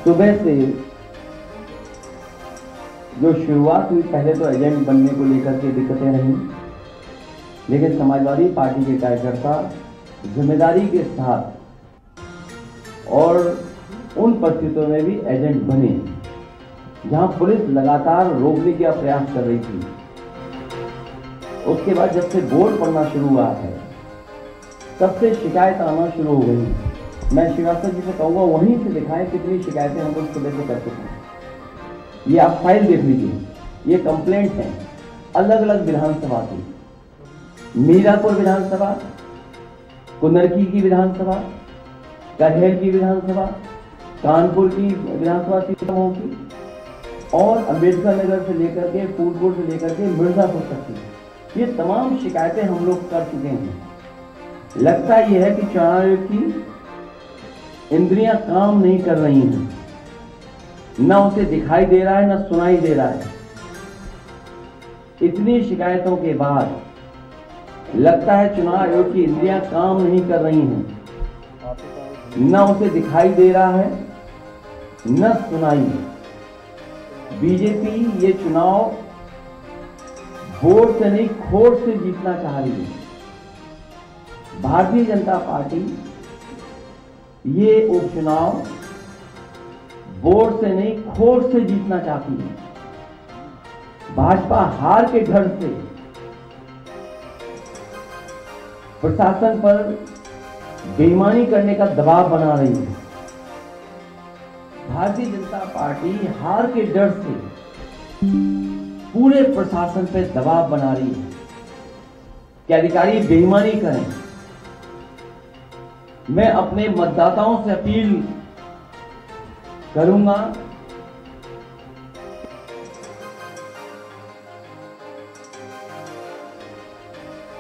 सुबह से जो शुरुआत हुई, पहले तो एजेंट बनने को लेकर के दिक्कतें रहीं, लेकिन समाजवादी पार्टी के कार्यकर्ता जिम्मेदारी के साथ और उन परिस्थितियों में भी एजेंट बने जहां पुलिस लगातार रोकने का प्रयास कर रही थी। उसके बाद जब से बोर्ड पढ़ना शुरू हुआ है तब से शिकायत आना शुरू हो गई। मैं श्रीवास्तव जी से कहूँगा वहीं से दिखाएं कितनी शिकायतें हम लोग सुबह से कर चुके हैं। ये आप फाइल देख लीजिए, ये कंप्लेंट है अलग अलग विधानसभा की, मीरापुर विधानसभा, कुंदरकी की विधानसभा, करहेर की विधानसभा, कानपुर की विधानसभा सीटों की, और अम्बेडकर नगर से लेकर के फूलपुर से लेकर के मिर्जापुर तक की, ये तमाम शिकायतें हम लोग कर चुके हैं। लगता यह है कि चुनाव आयोग की इंद्रियां काम नहीं कर रही हैं, न उसे दिखाई दे रहा है न सुनाई दे रहा है। इतनी शिकायतों के बाद लगता है चुनाव आयोग की इंद्रियां काम नहीं कर रही हैं, न उसे दिखाई दे रहा है न सुनाई। बीजेपी ये चुनाव वोट से नहीं खोट से जीतना चाह रही है। भारतीय जनता पार्टी ये उपचुनाव वोट से नहीं खोट से जीतना चाहती है। भाजपा हार के डर से प्रशासन पर बेईमानी करने का दबाव बना रही है। भारतीय जनता पार्टी हार के डर से पूरे प्रशासन पर दबाव बना रही है कि अधिकारी बेईमानी करें। मैं अपने मतदाताओं से अपील करूंगा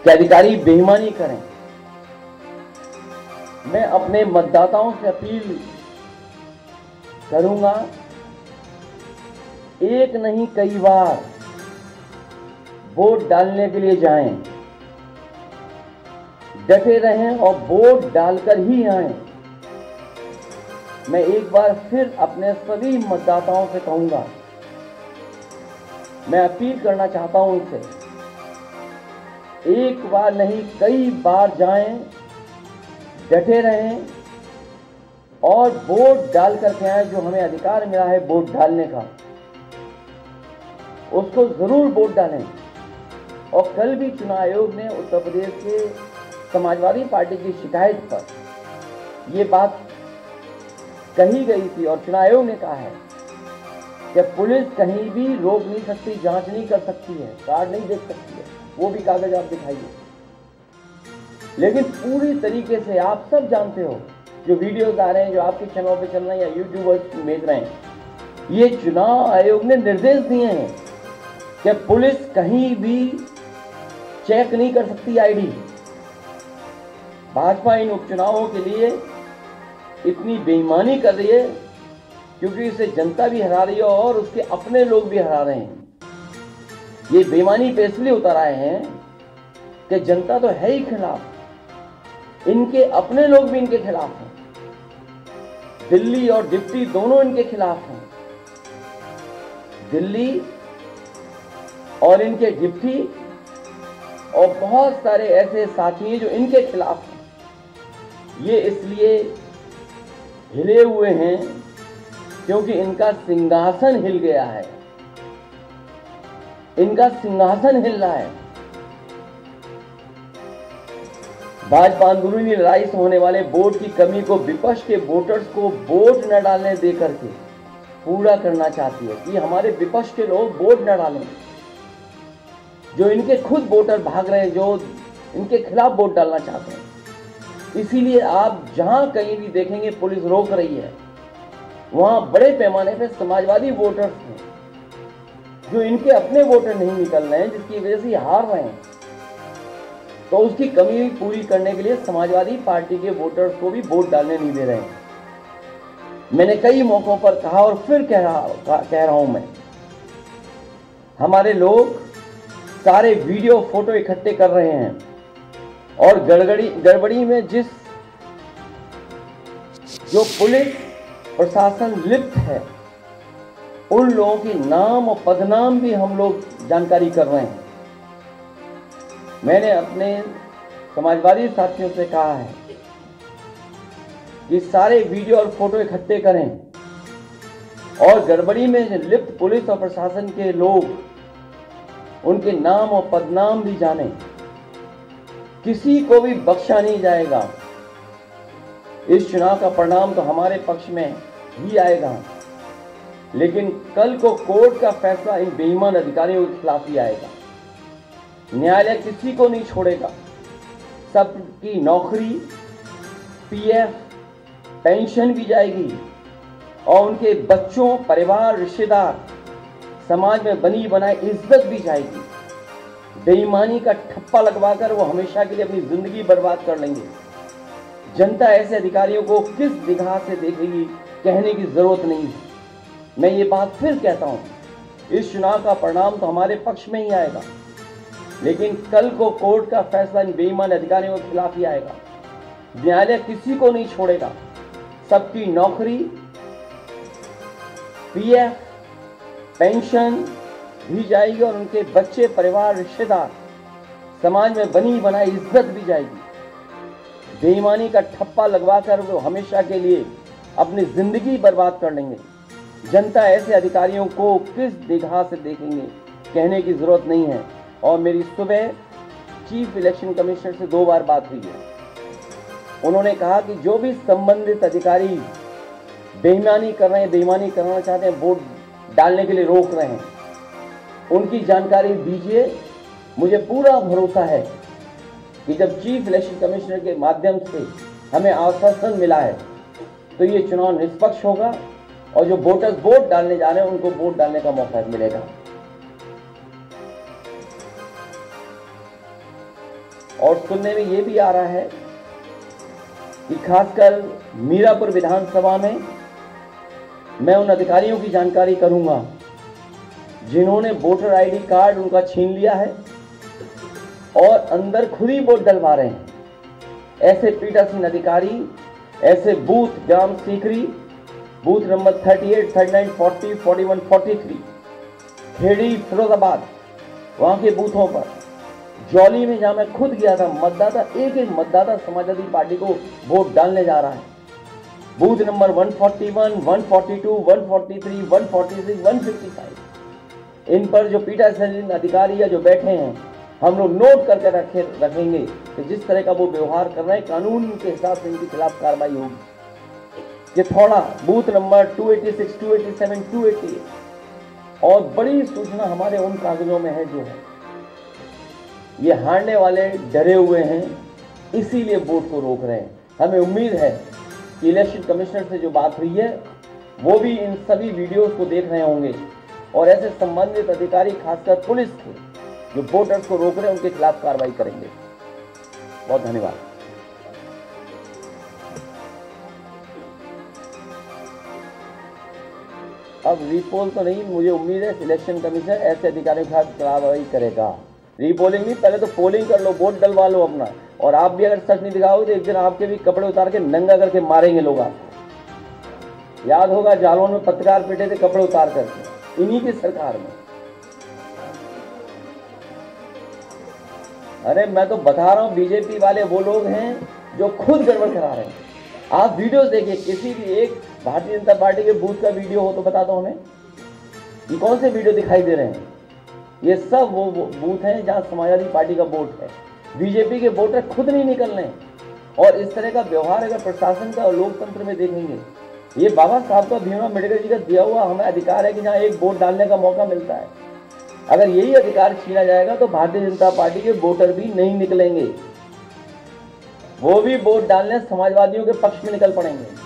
कि अधिकारी बेईमानी करें। मैं अपने मतदाताओं से अपील करूंगा, एक नहीं कई बार वोट डालने के लिए जाएं, डटे रहें और वोट डालकर ही आएं। मैं एक बार फिर अपने सभी मतदाताओं से कहूंगा, मैं अपील करना चाहता हूं उनसे, एक बार नहीं कई बार जाएं, डटे रहें और वोट डाल करके आए। जो हमें अधिकार मिला है वोट डालने का, उसको जरूर वोट डालें। और कल भी चुनाव आयोग ने उत्तर प्रदेश के समाजवादी पार्टी की शिकायत पर यह बात कही गई थी और चुनाव आयोग ने कहा है कि पुलिस कहीं भी रोक नहीं सकती, जांच नहीं कर सकती है, कार्ड नहीं देख सकती है, वो भी कागज आप दिखाइए। लेकिन पूरी तरीके से आप सब जानते हो, जो वीडियोस आ रहे हैं, जो आपके चैनल पे चल रहे हैं या यूट्यूबर्स भेज रहे हैं, ये चुनाव आयोग ने निर्देश दिए हैं कि पुलिस कहीं भी चेक नहीं कर सकती आईडी। भाजपा इन उपचुनावों के लिए इतनी बेईमानी कर रही है क्योंकि इसे जनता भी हरा रही है और उसके अपने लोग भी हरा रहे हैं। ये बेईमानी पे इसलिए उतर आए हैं कि जनता तो है ही खिलाफ, इनके अपने लोग भी इनके खिलाफ हैं। दिल्ली और डिप्टी दोनों इनके खिलाफ हैं। दिल्ली और इनके डिप्टी और बहुत सारे ऐसे साथी हैं जो इनके खिलाफ हैं। ये इसलिए हिले हुए हैं क्योंकि इनका सिंहासन हिल गया है, इनका सिंहासन हिल रहा है। भाजपा अंदरूनी लड़ाई से होने वाले वोट की कमी को विपक्ष के वोटर्स को वोट न डालने देकर के पूरा करना चाहती है कि हमारे विपक्ष के लोग वोट न डालें। जो इनके खुद वोटर भाग रहे हैं, जो इनके खिलाफ वोट डालना चाहते हैं। इसीलिए आप जहां कहीं भी देखेंगे पुलिस रोक रही है, वहां बड़े पैमाने पर समाजवादी वोटर्स हैं जो इनके अपने वोटर नहीं निकल रहे हैं, जिसकी वजह से हार रहे हैं। तो उसकी कमी पूरी करने के लिए समाजवादी पार्टी के वोटर्स को भी वोट डालने नहीं दे रहे हैं। मैंने कई मौकों पर कहा और फिर कह रहा हूं मैं, हमारे लोग सारे वीडियो फोटो इकट्ठे कर रहे हैं और गड़बड़ी में जो पुलिस प्रशासन लिप्त है, उन लोगों की नाम और पदनाम भी हम लोग जानकारी कर रहे हैं। मैंने अपने समाजवादी साथियों से कहा है कि सारे वीडियो और फोटो इकट्ठे करें और गड़बड़ी में लिप्त पुलिस और प्रशासन के लोग, उनके नाम और पदनाम भी जानें। किसी को भी बख्शा नहीं जाएगा। इस चुनाव का परिणाम तो हमारे पक्ष में ही आएगा, लेकिन कल को कोर्ट का फैसला इन बेईमान अधिकारियों के खिलाफ ही आएगा। न्यायालय किसी को नहीं छोड़ेगा। सबकी नौकरी, पीएफ, पेंशन भी जाएगी और उनके बच्चों, परिवार, रिश्तेदार, समाज में बनी बनाई इज्जत भी जाएगी। बेईमानी का ठप्पा लगवाकर वो हमेशा के लिए अपनी जिंदगी बर्बाद कर लेंगे। जनता ऐसे अधिकारियों को किस निगाह से देखेगी, कहने की जरूरत नहीं है। मैं ये बात फिर कहता हूँ, इस चुनाव का परिणाम तो हमारे पक्ष में ही आएगा, लेकिन कल को कोर्ट का फैसला इन बेईमान अधिकारियों के खिलाफ ही आएगा। न्यायालय किसी को नहीं छोड़ेगा। सबकी नौकरी, पीएफ, पेंशन भी जाएगी और उनके बच्चे, परिवार, रिश्तेदार, समाज में बनी बनाई इज्जत भी जाएगी। बेईमानी का ठप्पा लगवाकर वो हमेशा के लिए अपनी जिंदगी बर्बाद कर लेंगे। जनता ऐसे अधिकारियों को किस निगाह से देखेंगे, कहने की जरूरत नहीं है। और मेरी सुबह चीफ इलेक्शन कमिश्नर से 2 बार बात हुई है। उन्होंने कहा कि जो भी संबंधित अधिकारी बेईमानी कर रहे हैं, बेईमानी करना चाहते हैं, वोट डालने के लिए रोक रहे हैं, उनकी जानकारी दीजिए। मुझे पूरा भरोसा है कि जब चीफ इलेक्शन कमिश्नर के माध्यम से हमें आश्वासन मिला है तो ये चुनाव निष्पक्ष होगा और जो वोटर्स वोट डालने जा रहे हैं उनको वोट डालने का मौका मिलेगा। और सुनने में ये भी आ रहा है कि खासकर मीरापुर विधानसभा में मैं उन अधिकारियों की जानकारी करूंगा जिन्होंने वोटर आईडी कार्ड उनका छीन लिया है और अंदर खुद ही वोट डलवा रहे हैं। ऐसे पीठासीन अधिकारी, ऐसे बूथ, ग्राम सीकरी, बूथ नंबर 38, 39, 40, 41, 43, खेड़ी, फिरोजाबाद, वहां के बूथों पर, जौली में जहां मैं खुद गया था, मतदाता एक मतदाता समाजवादी पार्टी को वोट डालने जा रहा है। बूथ नंबर 141, 142, 143, 146, 155, इन पर जो पीठासीन अधिकारी या जो बैठे हैं, हम लोग नोट करके रखेंगे कि जिस तरह का वो व्यवहार कर रहे हैं, कानून के हिसाब से इनके खिलाफ कार्रवाई होगी। कि थोड़ा बूथ नंबर 286, 287, 288 और बड़ी सूचना हमारे उन कागजों में है जो है ये हारने वाले डरे हुए हैं, इसीलिए वोट को रोक रहे हैं। हमें उम्मीद है कि इलेक्शन कमिश्नर से जो बात हुई है वो भी इन सभी वीडियोस को देख रहे होंगे और ऐसे संबंधित अधिकारी, खासकर पुलिस के जो वोटर्स को रोक रहे हैं, उनके खिलाफ कार्रवाई करेंगे। बहुत धन्यवाद। अब रीपोल तो नहीं, मुझे उम्मीद है इलेक्शन कमीशन ऐसे अधिकारियों के खिलाफ कार्रवाई करेगा। रीपोलिंग नहीं, पहले तो पोलिंग कर लो, वोट डलवा लो अपना। और आप भी अगर सच नहीं दिखाओगे तो एक दिन आपके भी कपड़े उतार के नंगा करके मारेंगे लोग आपको। याद होगा जालौन में पत्रकार पिटे थे कपड़े उतार करके, इन्हीं की सरकार में। अरे मैं तो बता रहा हूँ, बीजेपी वाले वो लोग हैं जो खुद गड़बड़ करा रहे हैं। आप वीडियोस देखिए, किसी भी एक भारतीय जनता पार्टी के बूथ का वीडियो हो तो बता दो हमें, ये कौन से वीडियो दिखाई दे रहे हैं? ये सब वो बूथ हैं जहां समाजवादी पार्टी का वोट है। बीजेपी के वोटर खुद नहीं निकल रहे हैं। और इस तरह का व्यवहार अगर प्रशासन का और लोकतंत्र में देखेंगे, ये बाबा साहब का, भीमराव अम्बेडकर जी का दिया हुआ हमें अधिकार है कि जहाँ एक वोट डालने का मौका मिलता है, अगर यही अधिकार छीना जाएगा तो भारतीय जनता पार्टी के वोटर भी नहीं निकलेंगे, वो भी वोट डालने समाजवादियों के पक्ष में निकल पड़ेंगे।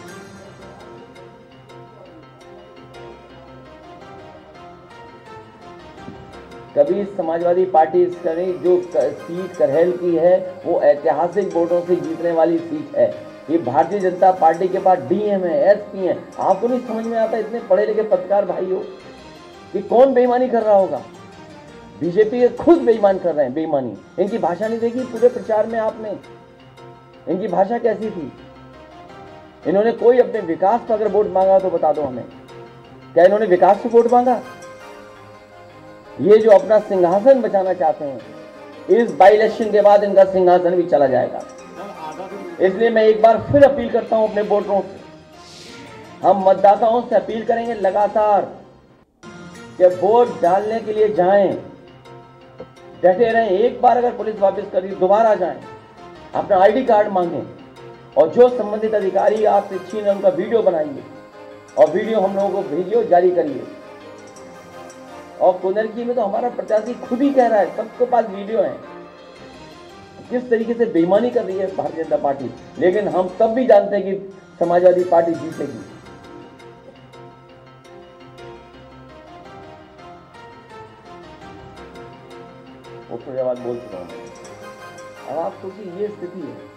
कभी समाजवादी पार्टी इस करें, जो सीट करहल की है वो ऐतिहासिक वोटों से जीतने वाली सीट है। ये भारतीय जनता पार्टी के पास डीएम है, एसपी है। आपको नहीं समझ में आता, इतने पढ़े लिखे पत्रकार भाई हो, कि कौन बेईमानी कर रहा होगा? बीजेपी के खुद बेईमान कर रहे हैं, बेईमानी। इनकी भाषा नहीं देखी पूरे प्रचार में आपने? इनकी भाषा कैसी थी? इन्होंने कोई अपने विकास पर अगर वोट मांगा तो बता दो हमें, क्या इन्होंने विकास से वोट मांगा? ये जो अपना सिंहासन बचाना चाहते हैं, इस बाई इलेक्शन के बाद इनका सिंहासन भी चला जाएगा। इसलिए मैं एक बार फिर अपील करता हूं अपने वोटरों से, हम मतदाताओं से अपील करेंगे लगातार कि वोट डालने के लिए जाएं, डटे रहें। एक बार अगर पुलिस वापस करी दोबारा जाएं, अपना आईडी कार्ड मांगें और जो संबंधित अधिकारी आपसे छीन उनका वीडियो बनाइए और वीडियो हम लोगों को भेजिए, जारी करिए। और कुनरकी में तो हमारा प्रत्याशी खुद ही कह रहा है, सबके पास वीडियो है, किस तरीके से बेईमानी कर रही है भारतीय जनता पार्टी। लेकिन हम तब भी जानते हैं कि समाजवादी पार्टी जीतेगी। वो बात बोल चुका हूं। अब आप सोचिए, ये स्थिति है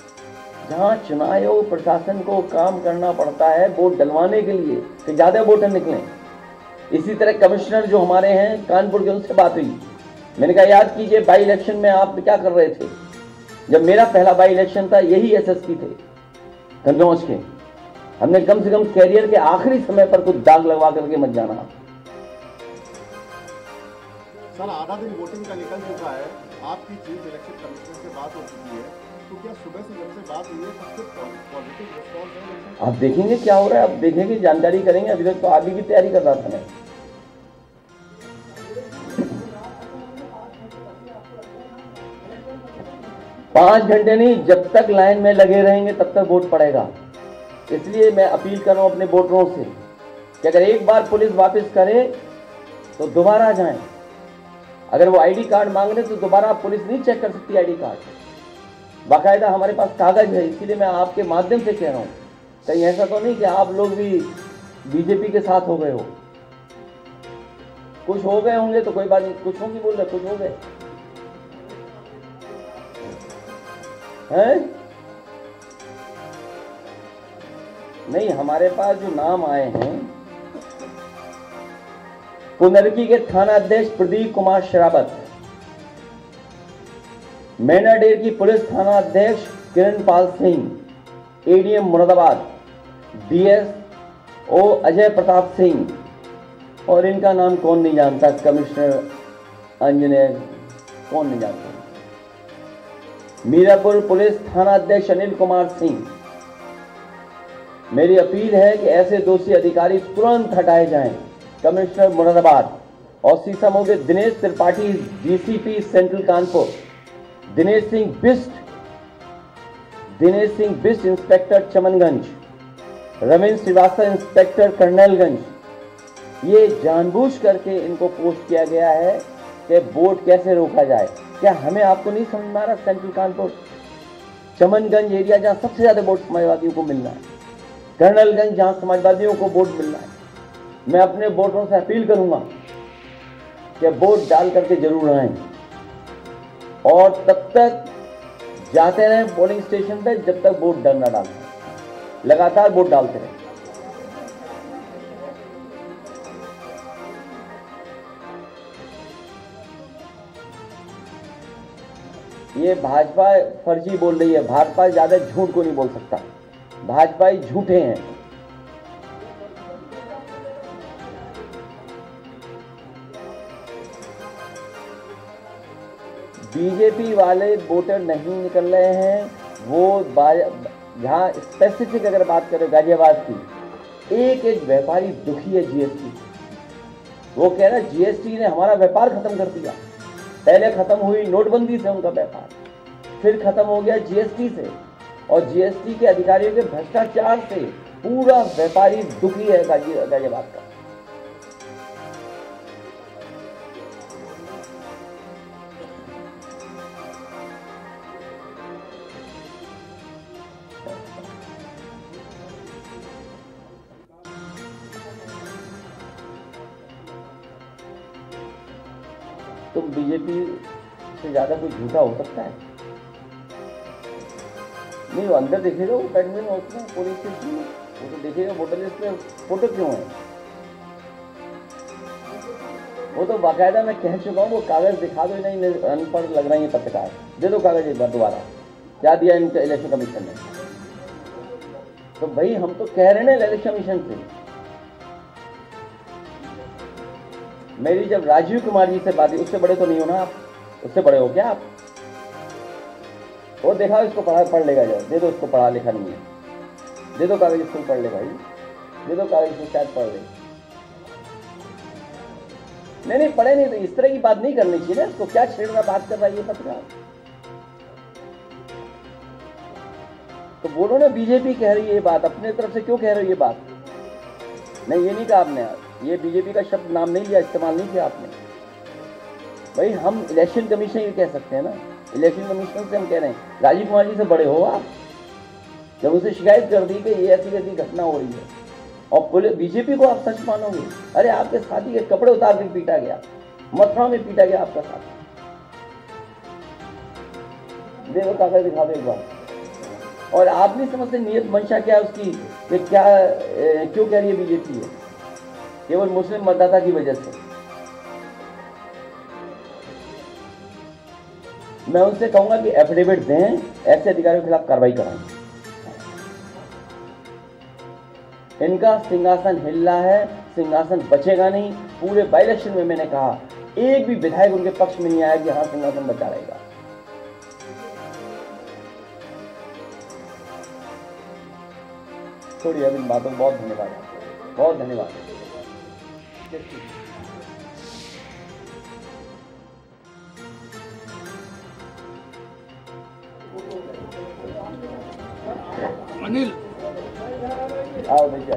जहां चुनाव आयोग प्रशासन को काम करना पड़ता है वोट डलवाने के लिए कि ज्यादा वोटर निकलें। इसी तरह कमिश्नर जो हमारे हैं कानपुर के, उनसे बात हुई, मैंने कहा याद कीजिए बाई इलेक्शन में आप क्या कर रहे थे। जब मेरा पहला बाई इलेक्शन था, यही एसएसपी थे कन्नौज के। हमने कम से कम कैरियर के आखिरी समय पर कुछ दाग लगवा करके मत जाना। सर, आधा दिन वोटिंग का निकल चुका है, आपकी चीफ इलेक्शन कमिश्नर से बात हो चुकी है, तो क्या सुबह से जब से बात हुई है सबसे पॉजिटिव रिस्पॉन्स है? आप देखेंगे क्या हो रहा है, आप देखेंगे, जानकारी करेंगे। अभी तक तो आगे की तैयारी कर रहा था मैं। पांच घंटे नहीं, जब तक लाइन में लगे रहेंगे तब तक वोट पड़ेगा। इसलिए मैं अपील कर रहा हूं अपने वोटरों से कि अगर एक बार पुलिस वापस करे तो दोबारा जाएं। अगर वो आईडी कार्ड मांग रहे तो दोबारा पुलिस नहीं चेक कर सकती आईडी कार्ड। बाकायदा हमारे पास कागज है। इसीलिए मैं आपके माध्यम से कह रहा हूं, कहीं ऐसा तो नहीं कि आप लोग भी बीजेपी के साथ हो गए हो। कुछ हो गए होंगे तो कोई बात नहीं, कुछ होंगी बोल रहे, कुछ हो गए हैं। नहीं, हमारे पास जो नाम आए हैं, कुनरकी के थाना अध्यक्ष प्रदीप कुमार शरावत, मैनाडेर की पुलिस थाना अध्यक्ष किरणपाल सिंह, एडीएम मुरादाबाद डीएसओ अजय प्रताप सिंह, और इनका नाम कौन नहीं जानता, कमिश्नर अंजनेय, कौन नहीं जानता। मीरापुर पुलिस थाना अध्यक्ष अनिल कुमार सिंह। मेरी अपील है कि ऐसे दोषी अधिकारी तुरंत हटाए जाएं। कमिश्नर मुरादाबाद और सीसामऊ के Dinesh Tripathi DCP central Kanpur, Dinesh Singh Bisht inspector Chamanganj, Ravindra Srivastava inspector Colonelganj. ये जानबूझ करके इनको पोस्ट किया गया है कि वोट कैसे रोका जाए। क्या हमें आपको नहीं समझ में आ रहा? सेंट्रल कानपुर, चमनगंज एरिया जहां सबसे ज्यादा वोट समाजवादियों को मिलना है, कर्नलगंज जहां समाजवादियों को वोट मिलना है। मैं अपने वोटरों से अपील करूंगा कि वोट डाल करके जरूर आएं और तब तक जाते रहें पोलिंग स्टेशन पे जब तक वोट डर ना डालते, लगातार वोट डालते रहें। ये भाजपा फर्जी बोल रही है। भाजपा ज्यादा झूठ को नहीं बोल सकता, भाजपा ही झूठे हैं। बीजेपी वाले वोटर नहीं निकल रहे हैं। वो जहां स्पेसिफिक अगर बात करें गाजियाबाद की, एक एक व्यापारी दुखी है जीएसटी। वो कह रहा है जीएसटी ने हमारा व्यापार खत्म कर दिया। पहले खत्म हुई नोटबंदी से उनका व्यापार, फिर खत्म हो गया जीएसटी से, और जीएसटी के अधिकारियों के भ्रष्टाचार से पूरा व्यापारी दुखी है गाजियाबाद का। तो बीजेपी से ज्यादा कोई झूठा हो सकता है? नहीं, वो अंदर देखेगा, वो बैठने में होता है पुलिस स्टेशन में, वो तो देखेगा वोटर लिस्ट में फोटो क्यों है। वो तो बाकायदा मैं कह चुका हूँ, वो कागज दिखा दो। नहीं, अनपढ़ लग रहा है ये पत्रकार, दे दो कागज एक बार दोबारा। क्या दिया इनका इलेक्शन कमीशन ने? तो भाई हम तो कह रहे हैं ना इलेक्शन कमीशन से, मेरी जब राजीव कुमार जी से बात हुई, उससे बड़े तो नहीं हो ना आप, उससे बड़े हो क्या आप? वो देखा इसको पढ़ लेगा, जाओ दे दो उसको, पढ़ा लिखा नहीं है, दे दो कागज, स्कूल पढ़ ले भाई, दे दो कागज से शायद पढ़ ले। नहीं पढ़े नहीं तो इस तरह की बात नहीं करनी चाहिए ना, इसको क्या छेड़ना बात कर रहा है ये पत्रकार। तो बोलो ना बीजेपी कह रही है ये बात, अपने तरफ से क्यों कह रहे हो ये बात? नहीं ये नहीं कहा आपने, ये बीजेपी का शब्द नाम नहीं लिया, इस्तेमाल नहीं किया आपने। भाई हम इलेक्शन कमीशन ये कह सकते हैं ना, इलेक्शन कमीशन से हम कह रहे हैं राजीव कुमार जी से बड़े हो आप। जब उसे शिकायत कर दी कि ये ऐसी ऐसी घटना हो रही है और पुलिस बीजेपी को आप सच मानोगे? अरे आपके साथी के कपड़े उतार के पीटा गया, मथुरा में पीटा गया आपका साथी। देखो कागज दिखा दो एक बार। और आप नहीं समझते नियत मंशा क्या है उसकी, कि क्या क्यों कह रही है बीजेपी है, केवल मुस्लिम मतदाता की वजह से। मैं उनसे कहूंगा कि एफिडेविट दें, ऐसे अधिकारियों के खिलाफ कार्रवाई कराएं। इनका सिंहासन हिल रहा है, सिंहासन बचेगा नहीं। पूरे बाई इलेक्शन में मैंने कहा एक भी विधायक उनके पक्ष में नहीं आया कि हाँ सिंहासन बचा रहेगा। छोड़िए अब इन बातों को, बहुत धन्यवाद, बहुत धन्यवाद। अनिल आओ भैया।